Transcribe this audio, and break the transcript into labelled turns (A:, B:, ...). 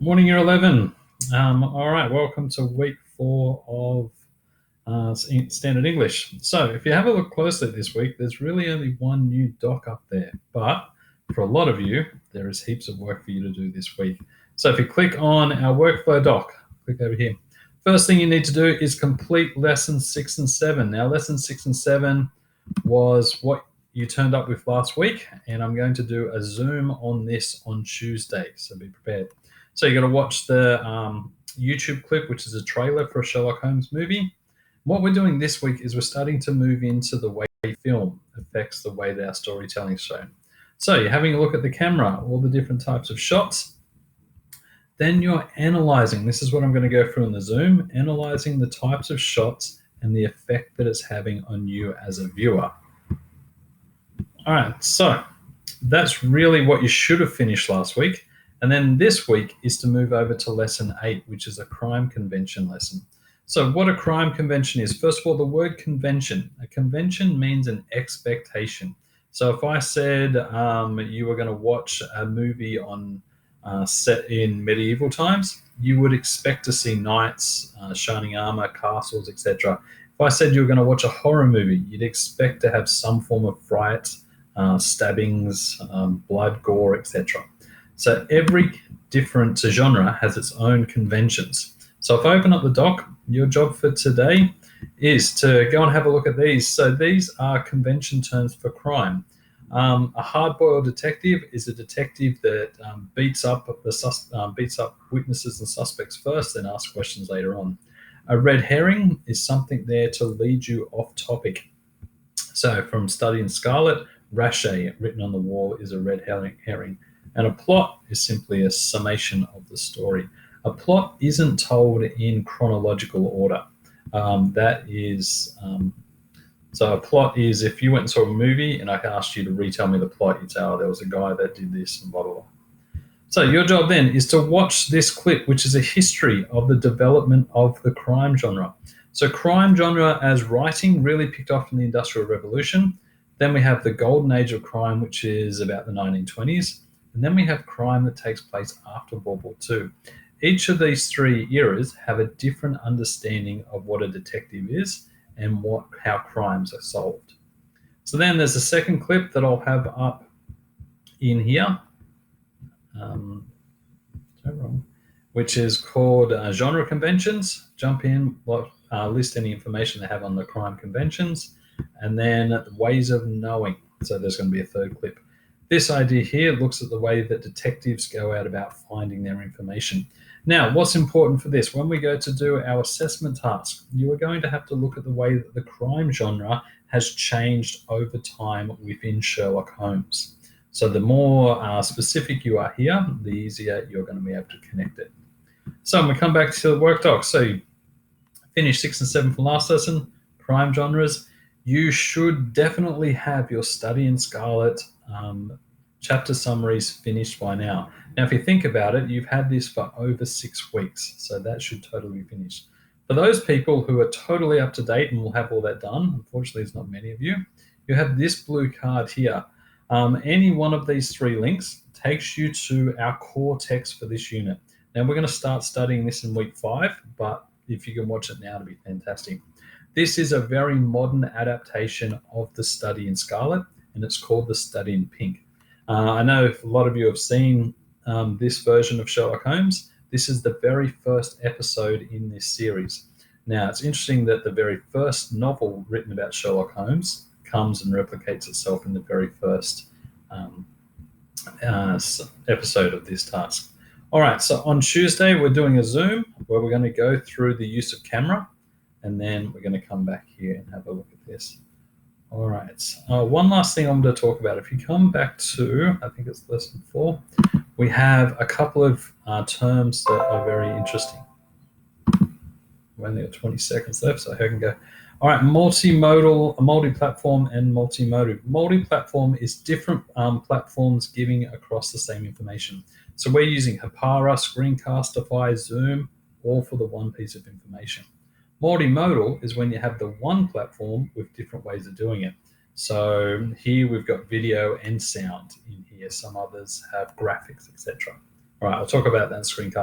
A: Morning, year 11. All right, welcome to week 4 of Standard English. So, if you have a look closely this week, there's really only one new doc up there. But for a lot of you, there is heaps of work for you to do this week. So, if you click on our workflow doc, click over here. First thing you need to do is complete lessons 6 and 7. Now, lesson 6 and 7 was what you turned up with last week, and I'm going to do a Zoom on this on Tuesday, so be prepared. So you're going to watch the YouTube clip, which is a trailer for a Sherlock Holmes movie. What we're doing this week is we're starting to move into the way film affects the way that our storytelling is shown. So you're having a look at the camera, all the different types of shots. Then you're analyzing. This is what I'm going to go through in the Zoom, analyzing the types of shots and the effect that it's having on you as a viewer. All right, so that's really what you should have finished last week. And then this week is to move over to lesson 8, which is a crime convention lesson. So what a crime convention is, first of all, the word convention. A convention means an expectation. So if I said you were going to watch a movie on set in medieval times, you would expect to see knights, shining armor, castles, etc. If I said you were going to watch a horror movie, you'd expect to have some form of fright, stabbings, blood, gore, etc. So every different genre has its own conventions. So if I open up the doc, your job for today is to go and have a look at these. So these are convention terms for crime. A hard-boiled detective is a detective that beats up witnesses and suspects first, then asks questions later on. A red herring is something there to lead you off topic. So from Study in Scarlet, Rache, written on the wall, is a red herring. And a plot is simply a summation of the story. A plot isn't told in chronological order. So a plot is if you went and saw a movie and I asked you to retell me the plot, you'd say, oh, there was a guy that did this and blah, blah, blah. So your job then is to watch this clip, which is a history of the development of the crime genre. So crime genre as writing really picked off in the Industrial Revolution. Then we have the golden age of crime, which is about the 1920s. And then we have crime that takes place after World War II. Each of these 3 eras have a different understanding of what a detective is and how crimes are solved. So then there's a second clip that I'll have up in here, which is called Genre Conventions. Jump in, list any information they have on the crime conventions, and then Ways of Knowing. So there's going to be a third clip. This idea here looks at the way that detectives go out about finding their information. Now, what's important for this? When we go to do our assessment task, you are going to have to look at the way that the crime genre has changed over time within Sherlock Holmes. So the more specific you are here, the easier you're going to be able to connect it. So I'm going to come back to the work doc. So you finished 6 and 7 from last lesson, crime genres. You should definitely have your Study in Scarlet chapter summaries finished by now. Now, if you think about it, you've had this for over 6 weeks, so that should totally be finished. For those people who are totally up to date and will have all that done, unfortunately, there's not many of you, you have this blue card here. Any one of these 3 links takes you to our core text for this unit. Now, we're going to start studying this in week 5, but if you can watch it now, it'd be fantastic. This is a very modern adaptation of the Study in Scarlet, and it's called the Study in Pink. I know a lot of you have seen this version of Sherlock Holmes. This is the very first episode in this series. Now, it's interesting that the very first novel written about Sherlock Holmes comes and replicates itself in the very first episode of this task. All right, so on Tuesday, we're doing a Zoom where we're going to go through the use of camera, and then we're going to come back here and have a look at this. All right, one last thing I'm going to talk about. If you come back to, I think it's lesson 4, we have a couple of terms that are very interesting. We've only got 20 seconds left, so I can go. All right, multimodal, multi-platform, and multimodal. Multi-platform is different platforms giving across the same information. So we're using Hapara, Screencastify, Zoom, all for the one piece of information. Multimodal is when you have the one platform with different ways of doing it. So here we've got video and sound in here. Some others have graphics, etc. All right, I'll talk about that in Screencast.